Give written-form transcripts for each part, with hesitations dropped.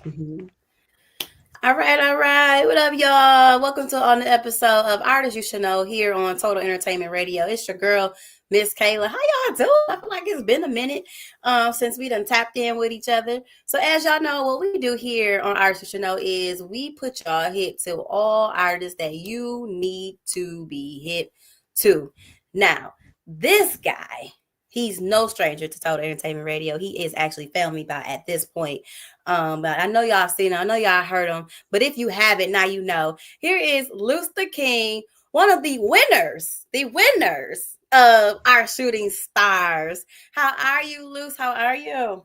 Mhm. All right, all right. What up, y'all? Welcome to on the episode of Artists You Should Know here on Total Entertainment Radio. It's your girl, Miss Kayla. How y'all doing? I feel like it's been a minute since we done tapped in with each other. So as y'all know, what we do here on Artists You Should Know is we put y'all hit to all artists that you need to be hit to. Now, this guy, he's no stranger to Total Entertainment Radio. He is actually family by at this point. But I know y'all seen him. I know y'all heard him. But if you haven't, now you know. Here is Luce the King, one of the winners of our shooting stars. How are you, Luce? How are you?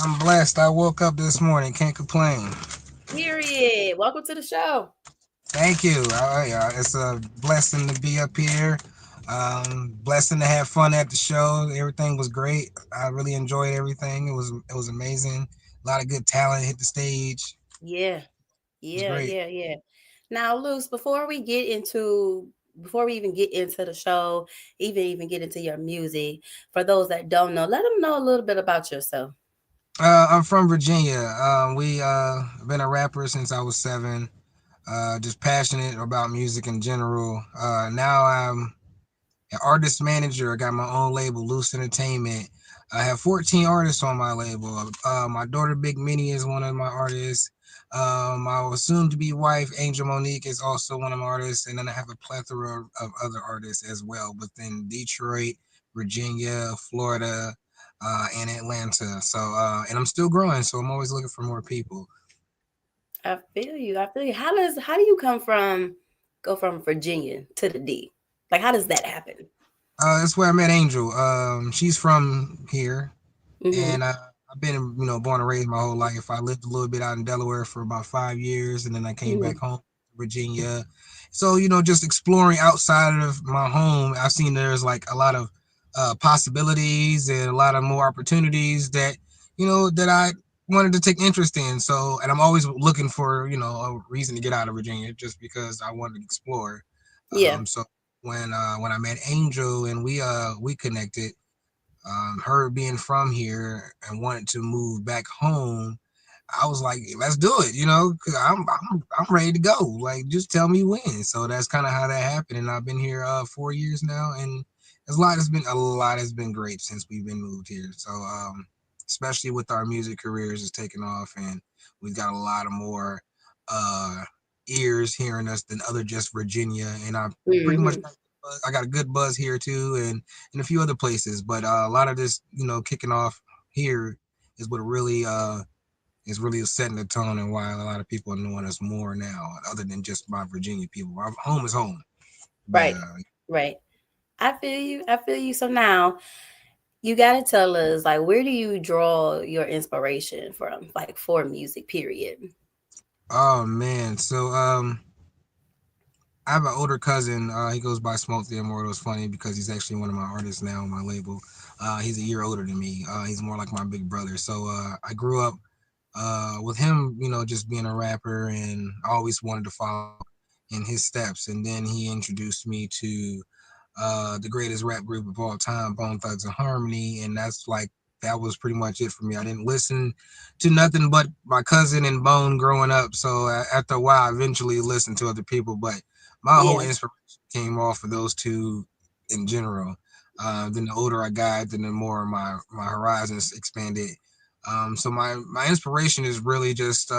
I'm blessed. I woke up this morning. Can't complain. Period. Welcome to the show. Thank you. It's a blessing to be up here. Blessing to have fun at the show. Everything was great. I really enjoyed everything. It was amazing. A lot of good talent hit the stage. It Yeah. was Yeah, great. yeah, yeah. Now, Luce, before we even get into the show, even get into your music, for those that don't know, let them know a little bit about yourself. I'm from Virginia. We been a rapper since I was 7. Just passionate about music in general. Now I'm an artist manager. I got my own label, Loose Entertainment. I have 14 artists on my label. My daughter, Big Minnie, is one of my artists. My soon to be wife, Angel Monique, is also one of my artists. And then I have a plethora of other artists as well within Detroit, Virginia, Florida, and Atlanta. And I'm still growing. So I'm always looking for more people. I feel you. I feel you. How do you go from Virginia to the D? Like how does that happen? That's where I met Angel. She's from here, Mm-hmm. and I've been born and raised my whole life. I lived a little bit out in Delaware for about 5 years, and then I came back Mm-hmm. home to Virginia. So just exploring outside of my home, I've seen there's like a lot of possibilities and a lot of more opportunities that I wanted to take interest in. So, and I'm always looking for a reason to get out of Virginia, just because I wanted to explore. Yeah. So when I met Angel and we connected, her being from here and wanting to move back home, I was like, let's do it, 'cause I'm ready to go. Like, just tell me when. So that's kind of how that happened, and I've been here 4 years now, and a lot has been great since we've been moved here. So especially with our music careers is taking off, and we've got a lot of more uh ears hearing us than other just Virginia, and I pretty much Mm-hmm. I got a good buzz here too, and a few other places. But a lot of this, kicking off here is what really setting the tone, and why a lot of people are knowing us more now, other than just my Virginia people. Our home is home, but Right. Right. I feel you. I feel you. So now you gotta tell us like where do you draw your inspiration from, like for music, period. oh man, so I have an older cousin. He goes by Smoke the Immortal. It's funny because he's actually one of my artists now on my label. He's a year older than me. He's more like my big brother. So I grew up with him, just being a rapper, and I always wanted to follow in his steps. And then he introduced me to the greatest rap group of all time, Bone Thugs and Harmony, and that was pretty much it for me. I didn't listen to nothing but my cousin and Bone growing up. So after a while, I eventually listened to other people, but my whole Yeah. inspiration came off of those two in general. Then the older I got, then the more my horizons expanded. So my inspiration is really just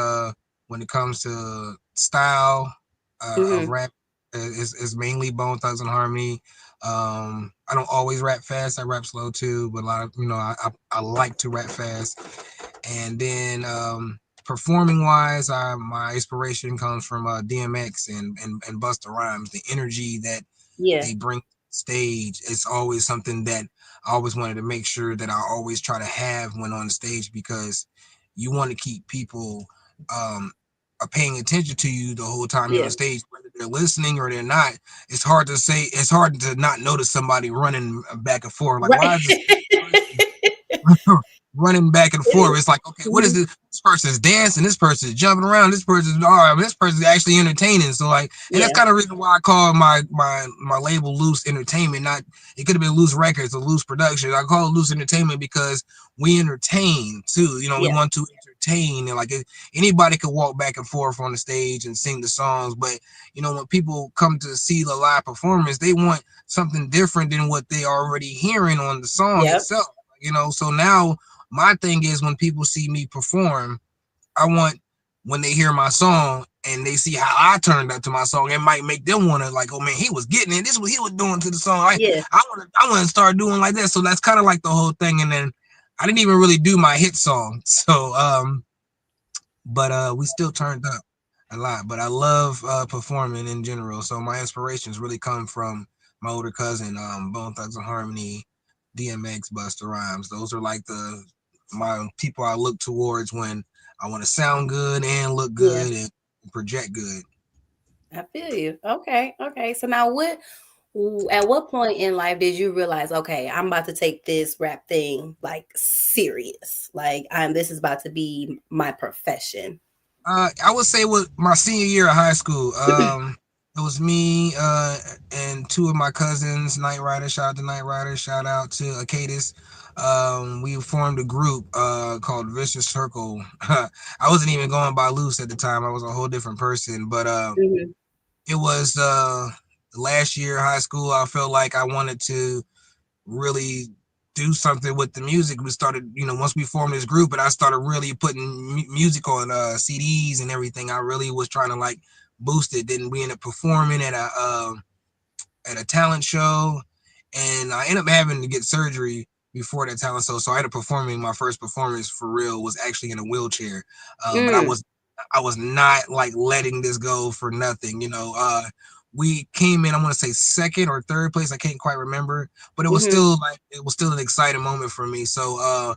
when it comes to style of Mm-hmm. rap is mainly Bone Thugs and Harmony. I don't always rap fast. I rap slow too, but a lot of I like to rap fast. And then performing wise, my inspiration comes from DMX and Busta Rhymes. The energy that Yeah. they bring stage is always something that I always wanted to make sure that I always try to have when on stage, because you want to keep people um paying attention to you the whole time you're on Yeah. stage, whether they're listening or they're not. It's hard to not notice somebody running back and forth. Like, Right. why is this person running back and It forth? is. It's like, okay, what is Mhm. this? This person's dancing, this person's jumping around, this person's all right, this person's actually entertaining. So like, and that's Yeah. kind of reason why I call my label Loose Entertainment. Not, it could have been Loose Records or Loose Production. I call it Loose Entertainment because we entertain too. We Yeah. want to entertain, and like anybody could walk back and forth on the stage and sing the songs. But when people come to see the live performance, they want something different than what they already hearing on the song Yep. itself. So now my thing is, when people see me perform, I want, when they hear my song and they see how I turned up to my song, it might make them want to, like, oh man, he was getting it. This is what he was doing to the song. Yeah. I want to start doing like that. So that's kind of like the whole thing. And then I didn't even really do my hit song. So but we still turned up a lot. But I love performing in general. So my inspirations really come from my older cousin, Bone Thugs and Harmony, DMX, Busta Rhymes. Those are like my people I look towards when I want to sound good and look Yeah. good and project good. I feel you. Okay. Okay. So now at what point in life did you realize, okay, I'm about to take this rap thing like serious? Like this is about to be my profession. I would say with my senior year of high school. It was me and two of my cousins, Knight Rider. Shout out to Knight Rider. Shout out to Acadis. We formed a group called Vicious Circle. I wasn't even going by Loose at the time. I was a whole different person. But Mhm. it was last year high school. I felt like I wanted to really do something with the music. We started, once we formed this group, and I started really putting music on CDs and everything. I really was trying to like boost it. Then we ended up performing at a talent show, and I ended up having to get surgery before that talent show. So I ended up performing. My first performance for real was actually in a wheelchair, but I Mm. was not like letting this go for nothing. We came in, I want to say second or third place. I can't quite remember, but Mhm. it was still an exciting moment for me. So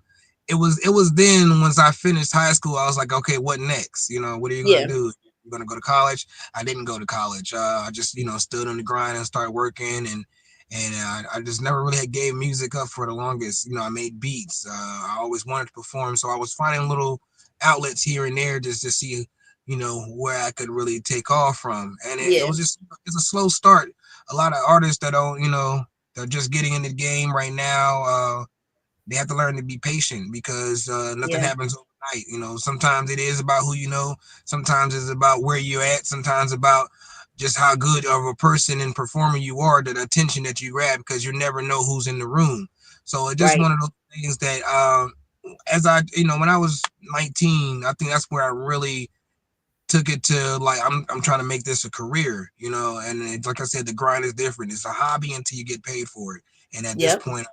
it was then once I finished high school, I was like, okay, what next? What are you gonna Yeah. do? You're gonna go to college? I didn't go to college. I just stood on the grind and started working, and I just never really had gave music up for the longest. I made beats. I always wanted to perform, so I was finding little outlets here and there just to see where I could really take off from. And it Yeah. was it's a slow start. A lot of artists that don't, they're just getting in the game right now. They have to learn to be patient because nothing Yeah. happens overnight. Sometimes it is about who you know. Sometimes it's about where you're at. Sometimes about just how good of a person and performer you are, the attention that you grab, because you never know who's in the room. So it's just Right. one of those things that as when I was 19, I think that's where I really took it to, like, I'm trying to make this a career, and it's, like I said, the grind is different. It's a hobby until you get paid for it. And at this Yep. point,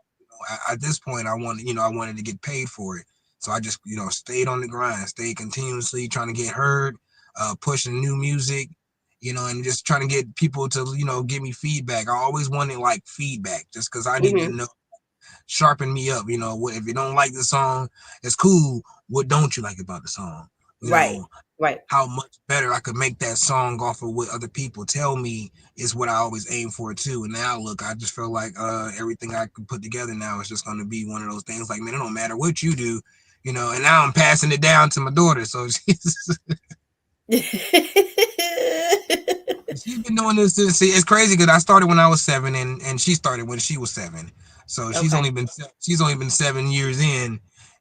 at this point, I wanted to get paid for it. So I just, stayed on the grind, stayed continuously trying to get heard, pushing new music, and just trying to get people to, give me feedback. I always wanted like feedback just because I needed to Mhm. know, sharpen me up. What if you don't like the song? It's cool. What don't you like about the song? You Right. know, Right. how much better I could make that song off of what other people tell me is what I always aim for too. And now look, I just feel like everything I can put together now is just gonna be one of those things like, man, it don't matter what you do, and now I'm passing it down to my daughter. So she's been doing this since, see, it's crazy because I started when I was 7, and she started when she was 7. So Okay. she's only been 7 years in,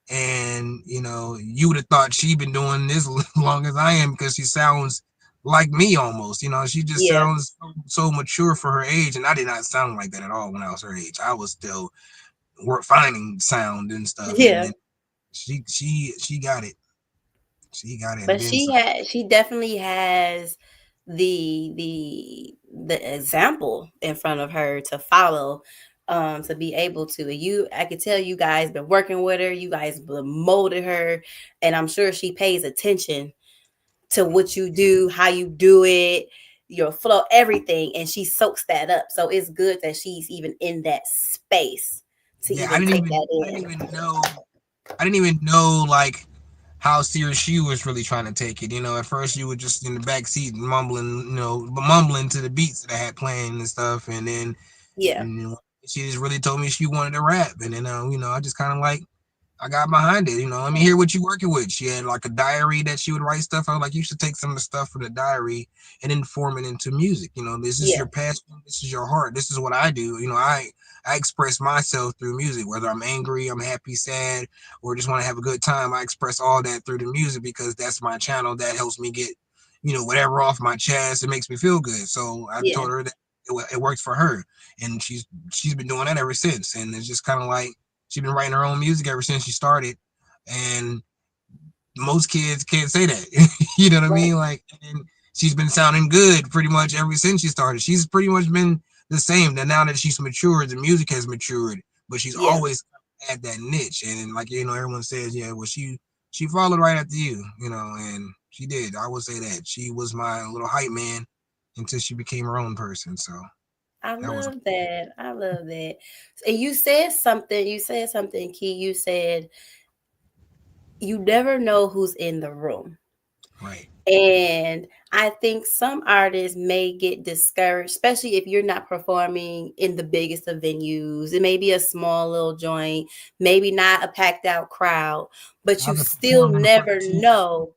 and you would have thought she'd been doing this long as I am because she sounds like me almost. She just Yeah. sounds so mature for her age, and I did not sound like that at all when I was her age. I was still finding sound and stuff, and Yeah. then she got it. She got it, and But then some. she definitely has the example in front of her to follow, to be able to. I could tell you guys been working with her, you guys molded her, and I'm sure she pays attention to what you do, how you do it, your flow, everything, and she soaks that up. So it's good that she's even in that space to Yeah, even take that I didn't in. even know I didn't even know like how serious she was really trying to take it. At first you were just in the back seat mumbling, mumbling to the beats that I had playing and stuff, and then Yeah. and she just really told me she wanted to rap, and then I just kind of like I got behind it. Let me hear what you working with. She had like a diary that she would write stuff. I was like, you should take some of the stuff from the diary and then form it into music. This is Yeah, your passion. This is your heart. This is what I do. I express myself through music, whether I'm angry, I'm happy, sad, or just want to have a good time. I express all that through the music because that's my channel. That helps me get, whatever off my chest. It makes me feel good. So I yeah. told her that it works for her, and she's been doing that ever since. And it's just kind of like she's been writing her own music ever since she started, and most kids can't say that. You know what I Right. mean? Like, and she's been sounding good pretty much ever since she started. She's pretty much been the same. Now that she's matured, the music has matured, but she's Yeah. always had that niche. And like everyone says, yeah, well, she followed right after you, and she did. I would say that she was my little hype man until she became her own person. So I that was love that. I love that. And you said something. You said something key. You said you never know who's in the room. right. And I think some artists may get discouraged, especially if you're not performing in the biggest of venues. It may be a small little joint, maybe not a packed out crowd, but you I've still performed in front of never two. know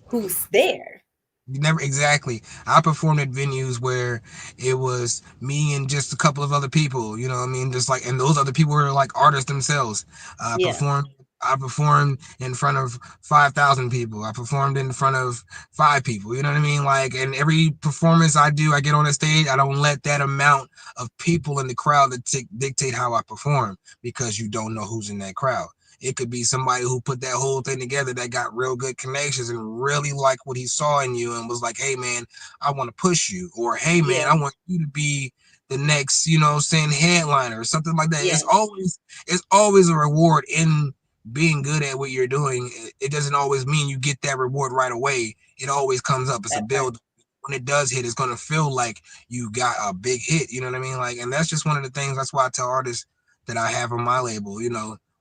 who's there. You never exactly. I performed at venues where it was me and just a couple of other people. You know what I mean? Just like, and those other people were like artists themselves. I Yeah. performed. I performed in front of 5,000 people. I performed in front of 5 people. You know what I mean? Like, and every performance I do, I get on the stage. I don't let that amount of people in the crowd to dictate how I perform because you don't know who's in that crowd. It could be somebody who put that whole thing together that got real good connections and really liked what he saw in you and was like, hey man, I want to push you, or hey man, Yeah. I want you to be the next, saying headliner or something like that. Yeah. It's always a reward in being good at what you're doing. It doesn't always mean you get that reward right away. It always comes up. It's a That part. build. When it does hit, it's gonna feel like you got a big hit. You know what I mean? Like, and that's just one of the things. That's why I tell artists that I have on my label.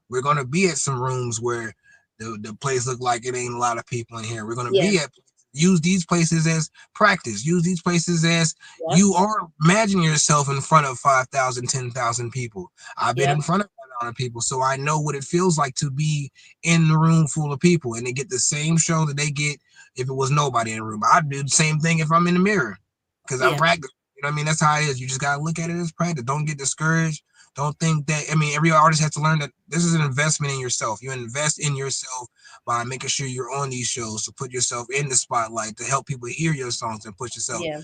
We're gonna be at some rooms where the place look like it ain't a lot of people in here. We're gonna Yeah. be at use these places as practice. Use these places as Yep. you are imagine yourself in front of 5,000, 10,000 people. I've been in Yep. front of that amount of people, so I know what it feels like to be in the room full of people and they get the same show that they get if it was nobody in the room. I'd do the same thing if I'm in the mirror because I'm Yeah. practicing. You know what I mean? That's how it is. You just gotta look at it as practice. Don't get discouraged. Don't think that. I mean, every artist has to learn that this is an investment in yourself. You invest in yourself by making sure you're on these shows to put yourself in the spotlight to help people hear your songs and put yourself Yeah.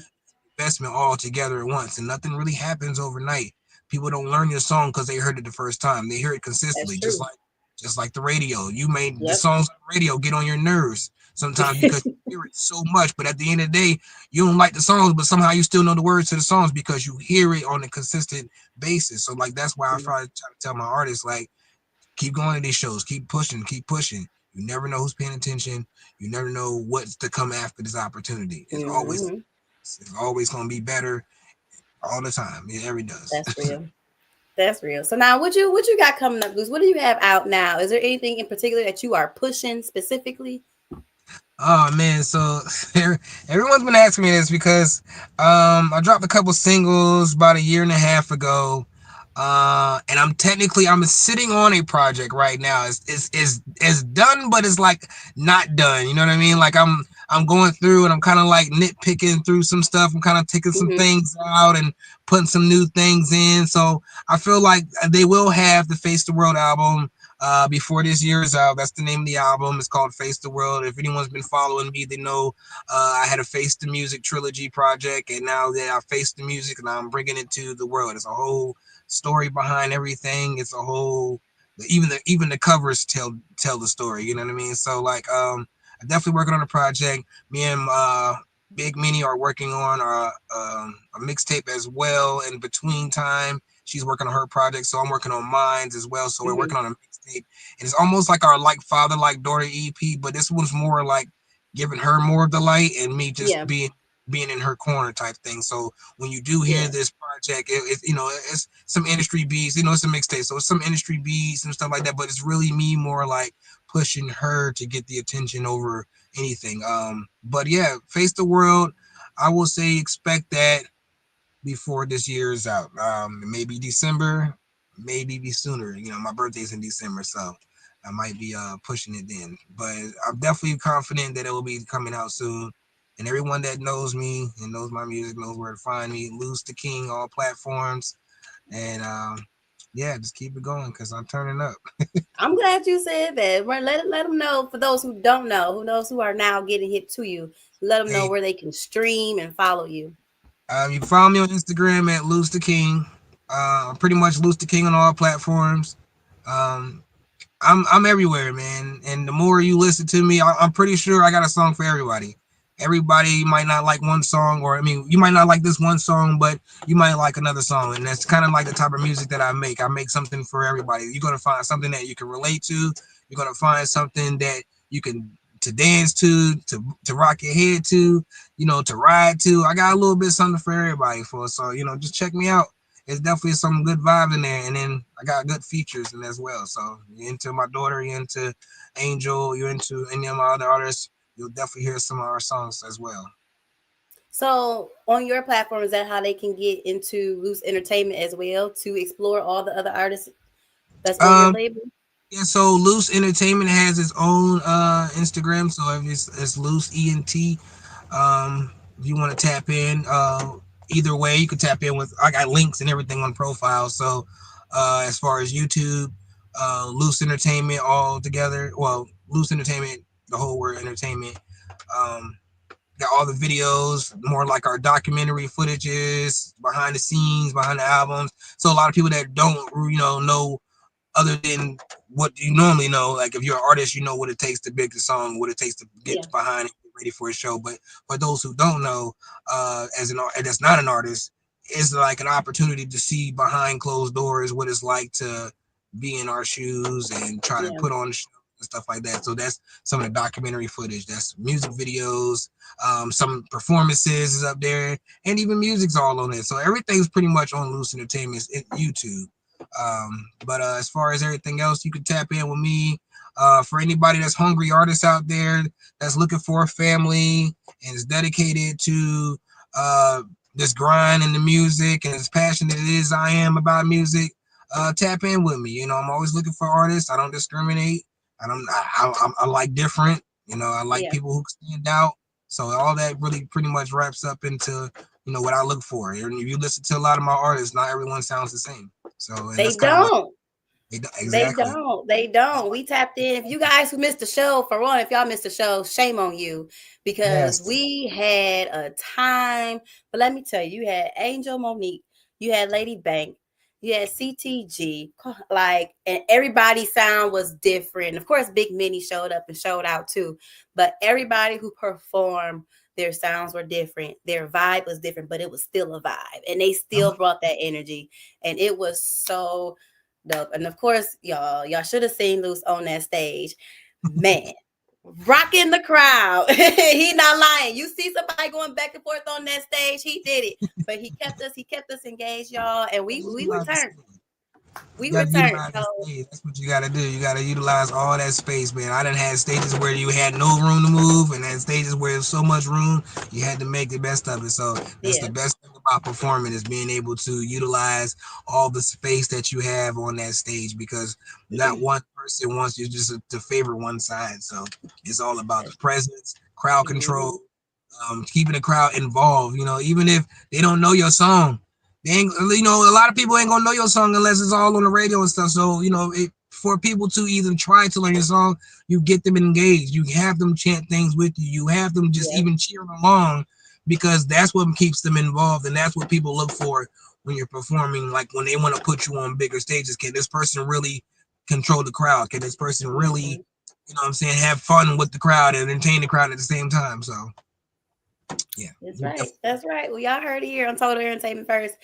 investment all together at once. And nothing really happens overnight. People don't learn your song because they heard it the first time. They hear it That's consistently, just true. like the radio. You made the Yep. songs on the radio get on your nerves sometimes because you hear it so much. But at the end of the day, you don't like the songs, but somehow you still know the words to the songs because you hear it on a consistent basis. So like that's why I try to tell my artists like keep going to these shows, keep pushing, keep pushing. You never know who's paying attention. You never know what's to come after this opportunity. Hmm. It's always gonna be better all the time. It every does. That's real. That's real. So now, what you got coming up, Goose? What do you have out now? Is there anything in particular that you are pushing specifically? Oh man, so everyone's been asking me this because I dropped a couple singles about a year and a half ago. And I'm sitting on a project right now. It's done, but it's like not done. You know what I mean? Like I'm going through and I'm kind of like nitpicking through some stuff. I'm kind of taking some Hmm. things out and putting some new things in. So I feel like they will have the Face the World album before this year is out. That's the name of the album. It's called Face the World. If anyone's been following me, they know I had a Face the Music trilogy project, and now that I face the music and I'm bringing it to the world. It's a whole story behind everything. It's a whole even the covers tell the story. You know what I mean? So like I'm definitely working on a project. Me and Big Minnie are working on a mixtape as well. In between time, she's working on her project, so I'm working on mine as well. So we're Hmm. working on a mixtape, and it's almost like our like father like daughter EP, but this one's more like giving her more of the light and me just Yeah. being in her corner type thing. So when you do hear Yeah. this project, it's some industry beats. It's a mixtape, so it's some industry beats and stuff like that. But it's really me more like pushing her to get the attention over anything. But yeah, Face the World. I will say expect that before this year is out. Maybe December. maybe be sooner. My birthday's in December, so I might be pushing it then. But I'm definitely confident that it will be coming out soon. And everyone that knows me and knows my music knows where to find me. Loose the King, all platforms. And yeah, just keep it going because I'm turning up. I'm glad you said that. Right, let them know, for those who don't know, who are now getting hit to you. Let them know Hey, where they can stream and follow you. you can follow me on Instagram at Loose the King. I'm pretty much Loose the King on all platforms. Um, I'm everywhere, man. And the more you listen to me, I'm pretty sure I got a song for everybody. Everybody might not like one song, or I mean, you might not like this one song, but you might like another song. And that's kind of like the type of music that I make. I make something for everybody. You're gonna find something that you can relate to. You're gonna find something that you can to dance to rock your head to, to ride to. I got a little bit something for everybody for. So just check me out. It's definitely some good vibes in there, and then I got good features in as well. So you're into my daughter, you're into Angel, you're into any of my other artists, you'll definitely hear some of our songs as well. So on your platform, is that how they can get into Loose Entertainment as well to explore all the other artists that's on your Um, label? yeah, so Loose Entertainment has its own Instagram, so if it's Loose ENT. If you want to tap in, either way, you can tap in with. I got links and everything on profile. So as far as YouTube, Loose Entertainment all together. Well, Loose Entertainment, the whole word entertainment. Um, got all the videos, more like our documentary footages, behind the scenes, behind the albums. So a lot of people that don't, know other than what you normally know. Like if you're an artist, you know what it takes to make the song, what it takes to get Yeah, behind it, get ready for a show. But for those who don't know, as an that's not an artist, it's like an opportunity to see behind closed doors what it's like to be in our shoes and try to yeah, put on the show and stuff like that. So that's some of the documentary footage. That's music videos. Some performances is up there, and even music's all on it. So everything's pretty much on Loose Entertainment's YouTube. But as far as everything else, you can tap in with me. For anybody that's hungry artists out there that's looking for a family and is dedicated to uh, this grind in the music and as passionate as I am about music, tap in with me. I'm always looking for artists. I don't discriminate. I like different. I like yeah. people who stand out. So all that really pretty much wraps up into what I look for. And if you listen to a lot of my artists, not everyone sounds the same. So, and They that's kind of what don't. they do. They Exactly. don't. They don't. We tapped in. If you guys who missed the show, for one, if y'all missed the show, shame on you because Yes. we had a time. But let me tell you, you had Angel Monique, you had Lady Bank, you had CTG, and everybody's sound was different. Of course, Big Minnie showed up and showed out too, but everybody who performed, their sounds were different. Their vibe was different, but it was still a vibe, and they still brought that energy, and it was so dope. And of course, y'all should have seen Loose on that stage. Man, rocking the crowd. He not lying. You see somebody going back and forth on that stage, he did it. But he kept us engaged, y'all. And we You we gotta returned. you We gotta returned. utilize So the stage. That's what you gotta do. You gotta utilize all that space, man. I done had stages where you had no room to move, and then stages where there's so much room, you had to make the best of it. So that's the yeah. best thing about performing is being able to utilize all the space that you have on that stage because not one person wants you just to favor one side. So it's all about the presence, crowd Mhm. control, keeping the crowd involved. Even if they don't know your song, they ain't. A lot of people ain't gonna know your song unless it's all on the radio and stuff. So for people to even try to learn your song, you get them engaged. You have them chant things with you. You have them just Yeah. even cheering along because that's what keeps them involved, and that's what people look for when you're performing. Like when they want to put you on bigger stages, can this person really control the crowd? Can this person really, Mhm. what I'm saying, have fun with the crowd and entertain the crowd at the same time? So yeah, That's you right. definitely. That's right. Well, y'all heard it here on Total Entertainment first.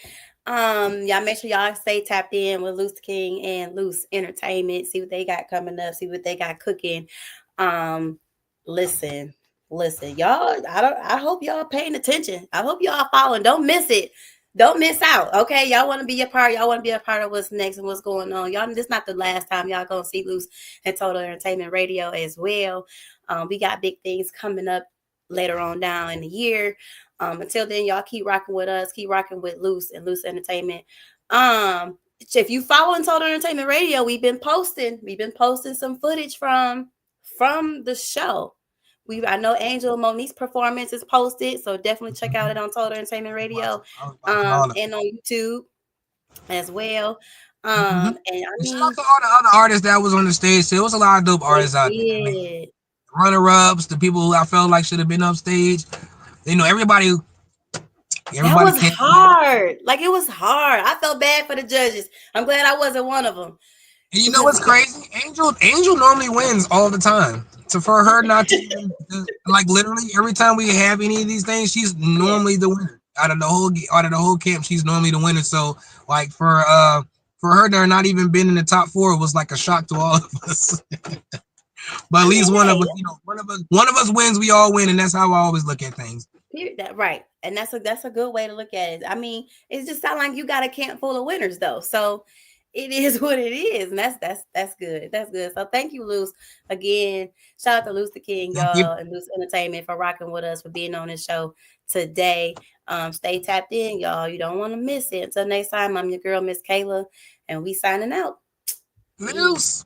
Y'all make sure y'all stay tapped in with Loose King and Loose Entertainment. See what they got coming up. See what they got cooking. Um, listen, listen, y'all. I hope y'all paying attention. I hope y'all following. Don't miss it. Don't miss out. Okay, y'all want to be a part. Y'all want to be a part of what's next and what's going on. Y'all, this not the last time y'all gonna see Loose and Total Entertainment Radio as well. We got big things coming up later on down in the year. Until then, y'all keep rocking with us, keep rocking with Loose and Loose Entertainment. if you follow in Total Entertainment Radio, we've been posting some footage from the show. I know Angel Monique's performance is posted, so definitely check out it on Total Entertainment Radio, I was watching all of it. and on YouTube as well. Mm-hmm. And I And shout out mean, to all the other artists that was on the stage. There was a lot of dope artists out there. I mean, did. runner-ups, the people who I felt like should have been up stage. You know, everybody That was came. hard. Like, it was hard. I felt bad for the judges. I'm glad I wasn't one of them. And you know what's crazy? Angel normally wins all the time. So for her not to even, like, literally every time we have any of these things, she's normally the winner. Out of the whole camp, she's normally the winner. So like for her to not even been in the top 4 was like a shock to all of us. But at least one of us, you know, one of us wins, we all win, and that's how I always look at things. Right, and that's a good way to look at it. I mean, it just sounds like you got a camp full of winners, though. So it is what it is, and that's good. That's good. So thank you, Luce. Again, shout out to Luce the King, y'all, and Luce Entertainment for rocking with us, for being on this show today. Stay tapped in, y'all. You don't want to miss it. Until next time, I'm your girl, Miss Kayla, and we signing out. Luce.